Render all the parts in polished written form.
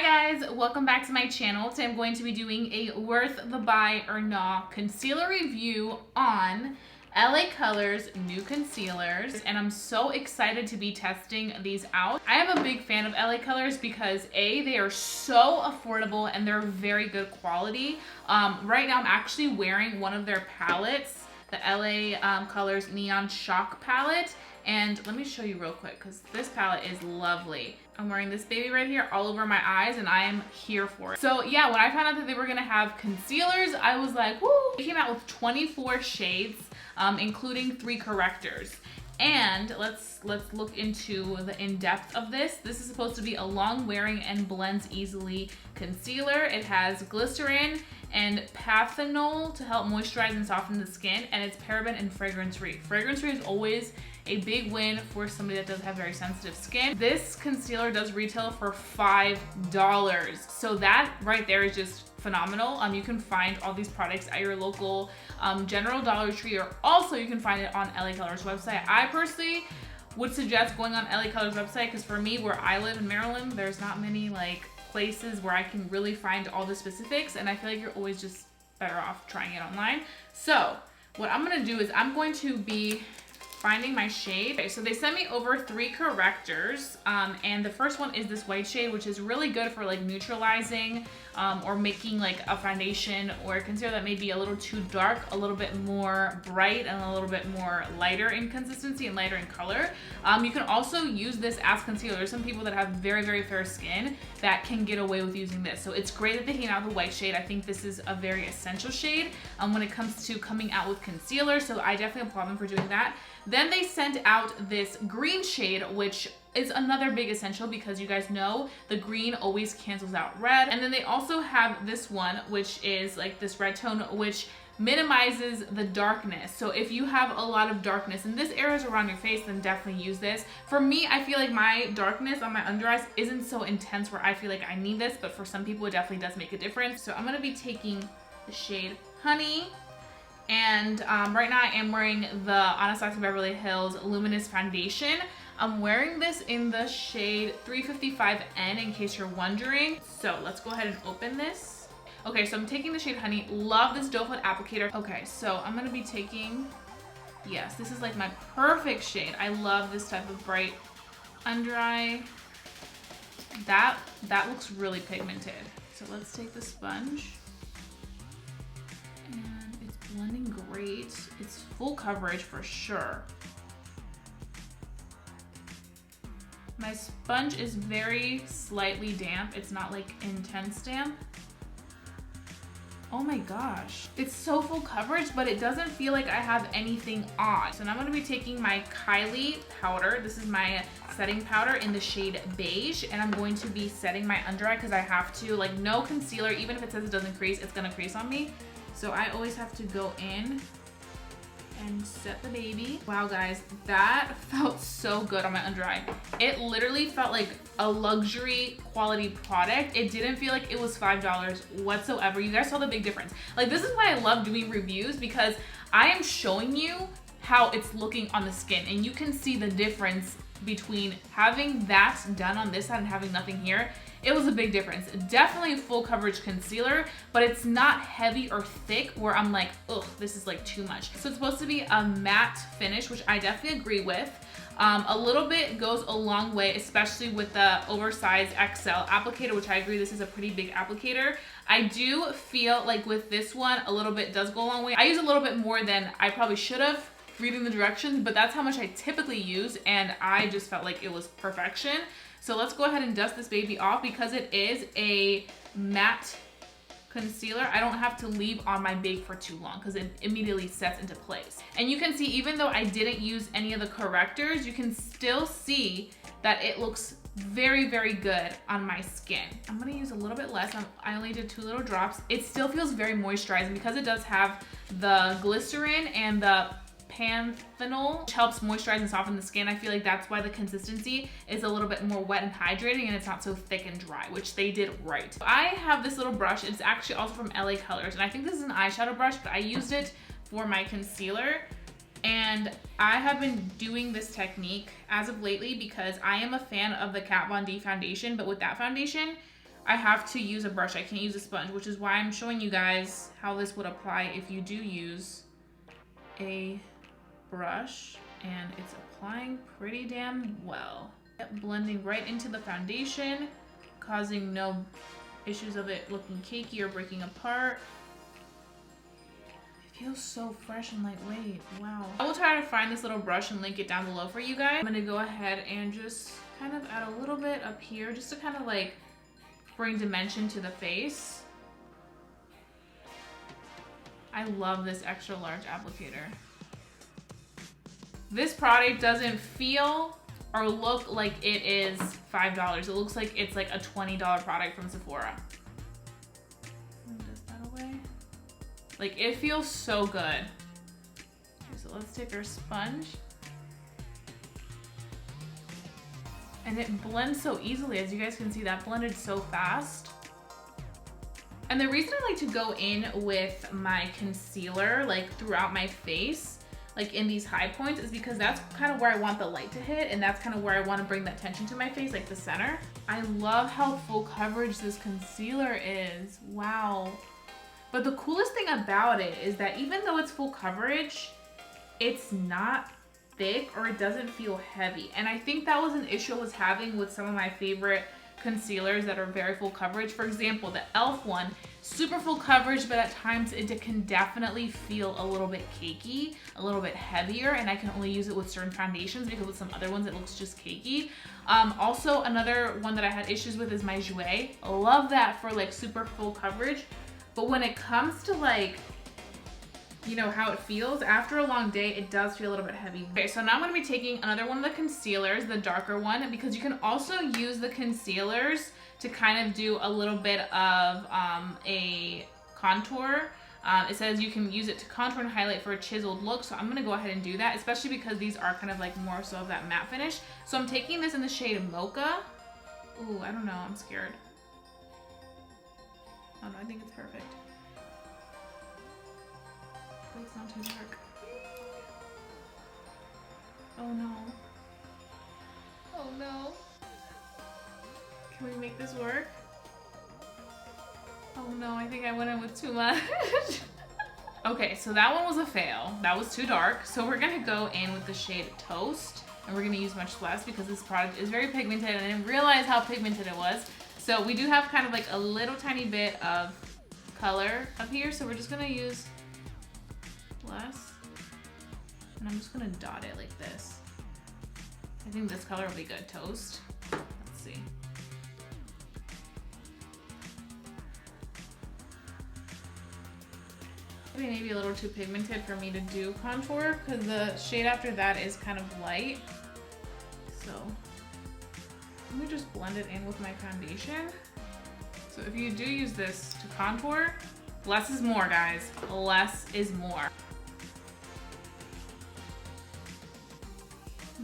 Hi guys, welcome back to my channel. Today I'm going to be doing a worth the buy or not concealer review on LA Colors new concealers, and I'm so excited to be testing these out. I am a big fan of LA Colors because A, they are so affordable and they're very good quality. Right now I'm actually wearing one of their palettes, the LA Colors Neon Shock palette. And let me show you real quick because this palette is lovely. I'm wearing this baby right here all over my eyes and I am here for it. So yeah, when I found out that they were gonna have concealers, I was like, woo! They came out with 24 shades, including 3 correctors. And let's look into the in-depth of this. This is supposed to be a long wearing and blends easily concealer. It has glycerin and panthenol to help moisturize and soften the skin, and it's paraben and fragrance free. Fragrance free is always a big win for somebody that does have very sensitive skin. This concealer does retail for $5. So that right there is just phenomenal. You can find all these products at your local general Dollar Tree, or also you can find it on LA Colors website. I personally would suggest going on LA Colors website because for me, where I live in Maryland, there's not many places where I can really find all the specifics, and I feel like you're always just better off trying it online. So what I'm gonna do is I'm going to be finding my shade. Okay, so they sent me over 3 correctors, and the first one is this white shade, which is really good for neutralizing or making a foundation or a concealer that may be a little too dark, a little bit more bright, and a little bit more lighter in consistency and lighter in color. You can also use this as concealer. There's some people that have very, very fair skin that can get away with using this. So it's great that they came out with the white shade. I think this is a very essential shade when it comes to coming out with concealer. So I definitely applaud them for doing that. Then they sent out this green shade, which is another big essential because you guys know the green always cancels out red. And then they also have this one, which is this red tone, which minimizes the darkness. So if you have a lot of darkness in this areas around your face, then definitely use this. For me, I feel like my darkness on my under eyes isn't so intense where I feel like I need this, but for some people it definitely does make a difference. So I'm gonna be taking the shade Honey. And right now I am wearing the Anastasia Beverly Hills Luminous Foundation. I'm wearing this in the shade 355N in case you're wondering. So let's go ahead and open this. Okay, so I'm taking the shade Honey. Love this doe foot applicator. Okay, so I'm gonna be taking, yes, this is my perfect shade. I love this type of bright under eye. That looks really pigmented. So let's take the sponge. Blending great. It's full coverage for sure. My sponge is very slightly damp. It's not intense damp. Oh my gosh. It's so full coverage, but it doesn't feel like I have anything on. So now I'm gonna be taking my Kylie powder. This is my setting powder in the shade Beige, and I'm going to be setting my under eye because I have to. No concealer, even if it says it doesn't crease, it's gonna crease on me. So I always have to go in and set the baby. Wow guys, that felt so good on my under eye. It literally felt like a luxury quality product. It didn't feel like it was $5 whatsoever. You guys saw the big difference. This is why I love doing reviews, because I am showing you how it's looking on the skin, and you can see the difference between having that done on this side and having nothing here. It was a big difference. Definitely a full coverage concealer, but it's not heavy or thick where I'm like, ugh, this is too much. So it's supposed to be a matte finish, which I definitely agree with. A little bit goes a long way, especially with the oversized XL applicator, which I agree this is a pretty big applicator. I do feel like with this one, a little bit does go a long way. I use a little bit more than I probably should have reading the directions, but that's how much I typically use, and I just felt like it was perfection. So let's go ahead and dust this baby off because it is a matte concealer. I don't have to leave on my bake for too long because it immediately sets into place. And you can see, even though I didn't use any of the correctors, you can still see that it looks very, very good on my skin. I'm gonna use a little bit less. I only did 2 little drops. It still feels very moisturizing because it does have the glycerin and the panthenol, which helps moisturize and soften the skin. I feel like that's why the consistency is a little bit more wet and hydrating, and it's not so thick and dry, which they did right. I have this little brush. It's actually also from LA Colors, and I think this is an eyeshadow brush, but I used it for my concealer. And I have been doing this technique as of lately because I am a fan of the Kat Von D foundation, but with that foundation, I have to use a brush. I can't use a sponge, which is why I'm showing you guys how this would apply if you do use a brush, and it's applying pretty damn well. Blending right into the foundation, causing no issues of it looking cakey or breaking apart. It feels so fresh and lightweight. Wow. I will try to find this little brush and link it down below for you guys. I'm gonna go ahead and just kind of add a little bit up here just to kind of like bring dimension to the face. I love this extra large applicator. This product doesn't feel or look like it is $5. It looks like it's like a $20 product from Sephora. Dust that away. Like, it feels so good. Okay, so let's take our sponge. And it blends so easily. As you guys can see, that blended so fast. And the reason I like to go in with my concealer like throughout my face, like in these high points, is because that's kind of where I want the light to hit, and that's kind of where I want to bring that tension to my face, like the center. I love how full coverage this concealer is. Wow. But the coolest thing about it is that even though it's full coverage, it's not thick or it doesn't feel heavy. And I think that was an issue I was having with some of my favorite concealers that are very full coverage. For example, the e.l.f. one, super full coverage, but at times it can definitely feel a little bit cakey, a little bit heavier, and I can only use it with certain foundations because with some other ones it looks just cakey. Also, another one that I had issues with is my Jouer. I love that for like super full coverage, but when it comes to like, you know, how it feels after a long day, it does feel a little bit heavy. Okay, so now I'm gonna be taking another one of the concealers, the darker one, because you can also use the concealers to kind of do a little bit of a contour. It says you can use it to contour and highlight for a chiseled look, so I'm gonna go ahead and do that, especially because these are kind of like more so of that matte finish. So I'm taking this in the shade Mocha. Ooh, I don't know, I'm scared. Oh no, I think it's perfect. It's not too dark. Oh no. Oh no. Can we make this work? Oh no, I think I went in with too much. Okay, so that one was a fail. That was too dark. So we're gonna go in with the shade Toast, and we're gonna use much less because this product is very pigmented and I didn't realize how pigmented it was. So we do have kind of like a little tiny bit of color up here, so we're just gonna use less, and I'm just gonna dot it like this. I think this color will be good. Toast. Let's see. Maybe a little too pigmented for me to do contour because the shade after that is kind of light. So let me just blend it in with my foundation. So if you do use this to contour, less is more, guys. Less is more.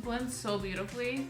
Blends so beautifully.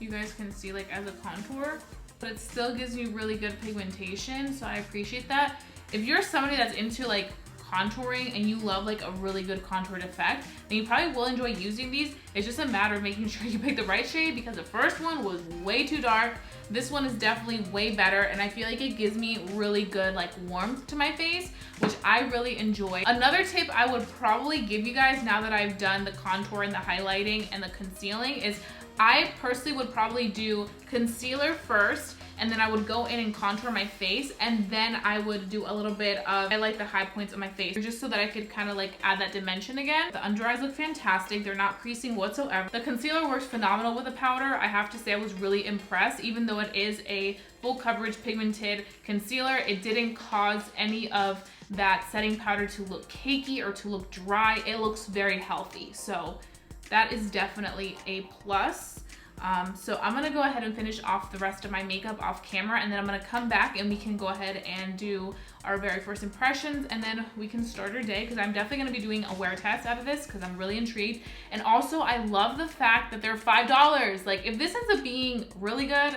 You guys can see like as a contour, but it still gives you really good pigmentation, so I appreciate that. If you're somebody that's into like contouring and you love like a really good contoured effect, then you probably will enjoy using these. It's just a matter of making sure you pick the right shade, because the first one was way too dark. This one is definitely way better, and I feel like it gives me really good like warmth to my face, which I really enjoy. Another tip I would probably give you guys now that I've done the contour and the highlighting and the concealing is I personally would probably do concealer first, and then I would go in and contour my face, and then I would do a little bit of highlight the high points of my face, just so that I could kind of like add that dimension again. The under eyes look fantastic. They're not creasing whatsoever. The concealer works phenomenal with the powder. I have to say I was really impressed. Even though it is a full coverage pigmented concealer, it didn't cause any of that setting powder to look cakey or to look dry. It looks very healthy. So that is definitely a plus. So I'm gonna go ahead and finish off the rest of my makeup off camera, and then I'm gonna come back and we can go ahead and do our very first impressions, and then we can start our day, because I'm definitely gonna be doing a wear test out of this because I'm really intrigued. And also I love the fact that they're $5. Like, if this ends up being really good,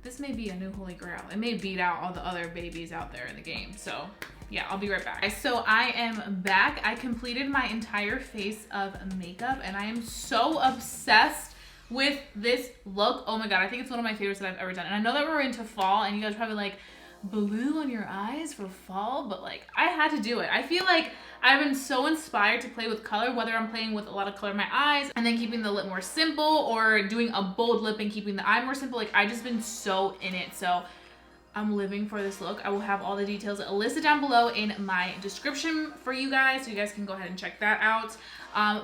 this may be a new holy grail. It may beat out all the other babies out there in the game. So yeah, I'll be right back. So I am back. I completed my entire face of makeup, and I am so obsessed with this look. Oh my God, I think it's one of my favorites that I've ever done. And I know that we're into fall, and you guys are probably like, blue on your eyes for fall, but like I had to do it. I feel like I've been so inspired to play with color, whether I'm playing with a lot of color in my eyes and then keeping the lip more simple, or doing a bold lip and keeping the eye more simple. Like I just been so in it. So I'm living for this look. I will have all the details listed down below in my description for you guys, so you guys can go ahead and check that out.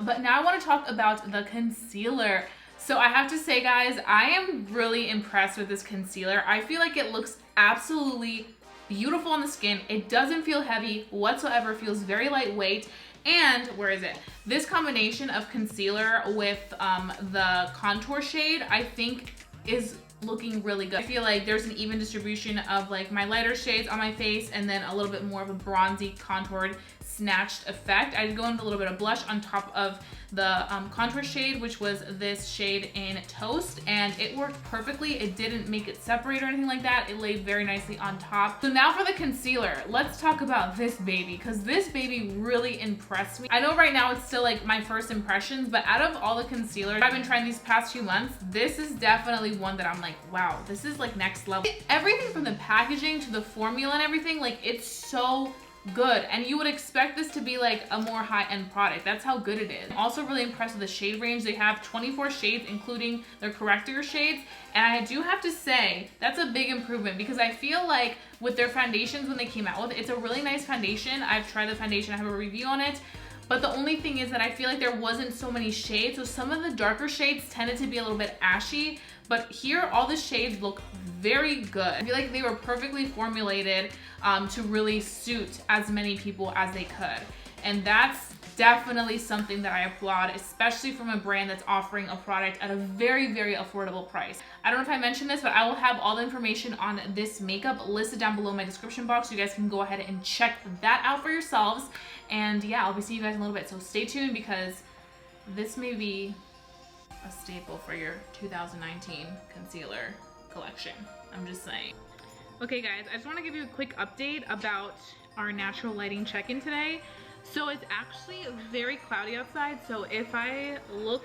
But now I want to talk about the concealer. So I have to say, guys, I am really impressed with this concealer. I feel like it looks absolutely beautiful on the skin. It doesn't feel heavy whatsoever. It feels very lightweight. And where is it? This combination of concealer with the contour shade, I think is looking really good. I feel like there's an even distribution of like my lighter shades on my face and then a little bit more of a bronzy contoured snatched effect. I go into a little bit of blush on top of the contour shade, which was this shade in Toast, and it worked perfectly. It didn't make it separate or anything like that. It laid very nicely on top. So now for the concealer, let's talk about this baby, because this baby really impressed me. I know right now it's still like my first impressions, but out of all the concealers I've been trying these past few months, this is definitely one that I'm like, wow, this is like next level. Everything from the packaging to the formula and everything, like it's so good, and you would expect this to be like a more high-end product. That's how good it is. I'm also really impressed with the shade range. They have 24 shades, including their corrector shades, and I do have to say that's a big improvement, because I feel like with their foundations when they came out with it, it's a really nice foundation. I've tried the foundation, I have a review on it, but the only thing is that I feel like there wasn't so many shades, so some of the darker shades tended to be a little bit ashy, but here all the shades look very good. I feel like they were perfectly formulated to really suit as many people as they could. And that's definitely something that I applaud, especially from a brand that's offering a product at a very, very affordable price. I don't know if I mentioned this, but I will have all the information on this makeup listed down below in my description box, so you guys can go ahead and check that out for yourselves. And yeah, I'll be seeing you guys in a little bit, so stay tuned, because this may be a staple for your 2019 concealer collection. I'm just saying. Okay guys, I just want to give you a quick update about our natural lighting check-in today. So it's actually very cloudy outside, so if I look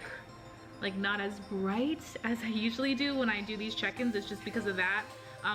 like not as bright as I usually do when I do these check-ins, it's just because of that.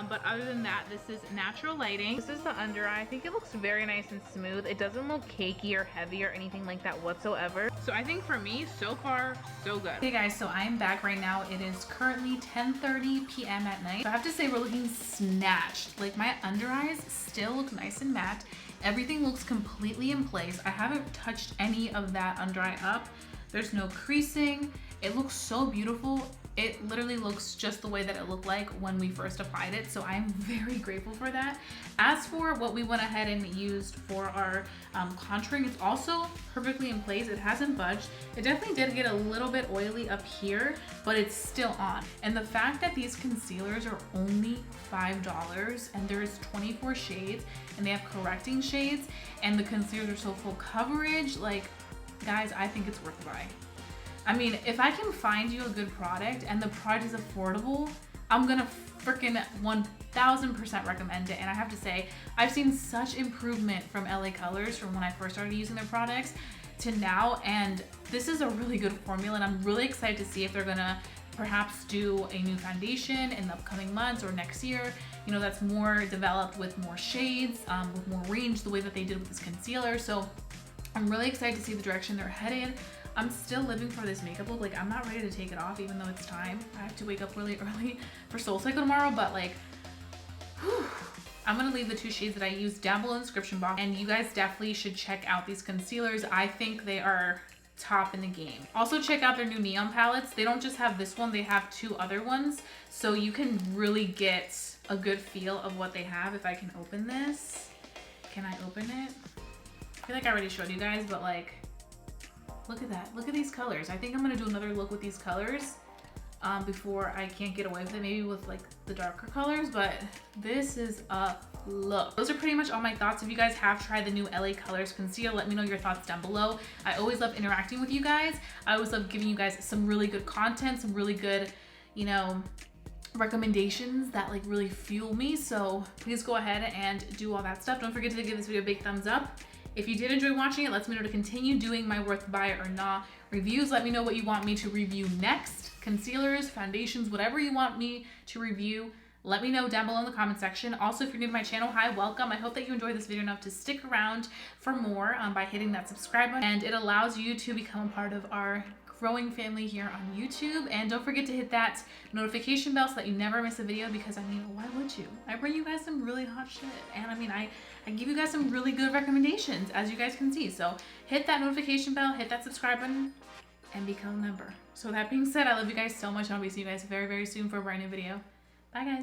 But other than that, this is natural lighting. This is the under eye. I think it looks very nice and smooth. It doesn't look cakey or heavy or anything like that whatsoever. So I think for me, so far, so good. Okay guys, so I'm back right now. It is currently 10:30 p.m. at night. So I have to say we're looking snatched. Like my under eyes still look nice and matte. Everything looks completely in place. I haven't touched any of that under eye up. There's no creasing. It looks so beautiful. It literally looks just the way that it looked like when we first applied it, so I'm very grateful for that. As for what we went ahead and used for our contouring, it's also perfectly in place. It hasn't budged. It definitely did get a little bit oily up here, but it's still on. And the fact that these concealers are only $5 and there's 24 shades and they have correcting shades and the concealers are so full coverage, like guys, I think it's worth the buy. I mean, if I can find you a good product and the product is affordable, I'm gonna freaking 1000% recommend it. And I have to say, I've seen such improvement from LA Colors from when I first started using their products to now, and this is a really good formula, and I'm really excited to see if they're gonna perhaps do a new foundation in the upcoming months or next year, you know, that's more developed with more shades, with more range, the way that they did with this concealer. So I'm really excited to see the direction they're headed. I'm still living for this makeup look. Like, I'm not ready to take it off, even though it's time. I have to wake up really early for Soul Cycle tomorrow, but like, whew, I'm gonna leave the two shades that I use down below in the description box, and you guys definitely should check out these concealers. I think they are top in the game. Also check out their new neon palettes. They don't just have this one, they have two other ones, so you can really get a good feel of what they have. If I can open this, can I open it? I feel like I already showed you guys, but like, look at that. Look at these colors. I think I'm gonna do another look with these colors before I can't get away with it, maybe with like the darker colors, but this is a look. Those are pretty much all my thoughts. If you guys have tried the new LA Colors concealer, let me know your thoughts down below. I always love interacting with you guys. I always love giving you guys some really good content, some really good, you know, recommendations that like really fuel me. So please go ahead and do all that stuff. Don't forget to give this video a big thumbs up. If you did enjoy watching it, let me know to continue doing my worth buy or not reviews. Let me know what you want me to review next. Concealers, foundations, whatever you want me to review. Let me know down below in the comment section. Also, if you're new to my channel, hi, welcome. I hope that you enjoyed this video enough to stick around for more by hitting that subscribe button. And it allows you to become a part of our growing family here on YouTube. And don't forget to hit that notification bell so that you never miss a video, because I mean, why would you? I bring you guys some really hot shit. And I mean, I give you guys some really good recommendations, as you guys can see. So hit that notification bell, hit that subscribe button, and become a member. So that being said, I love you guys so much, and I'll be seeing you guys very, very soon for a brand new video. Bye, guys.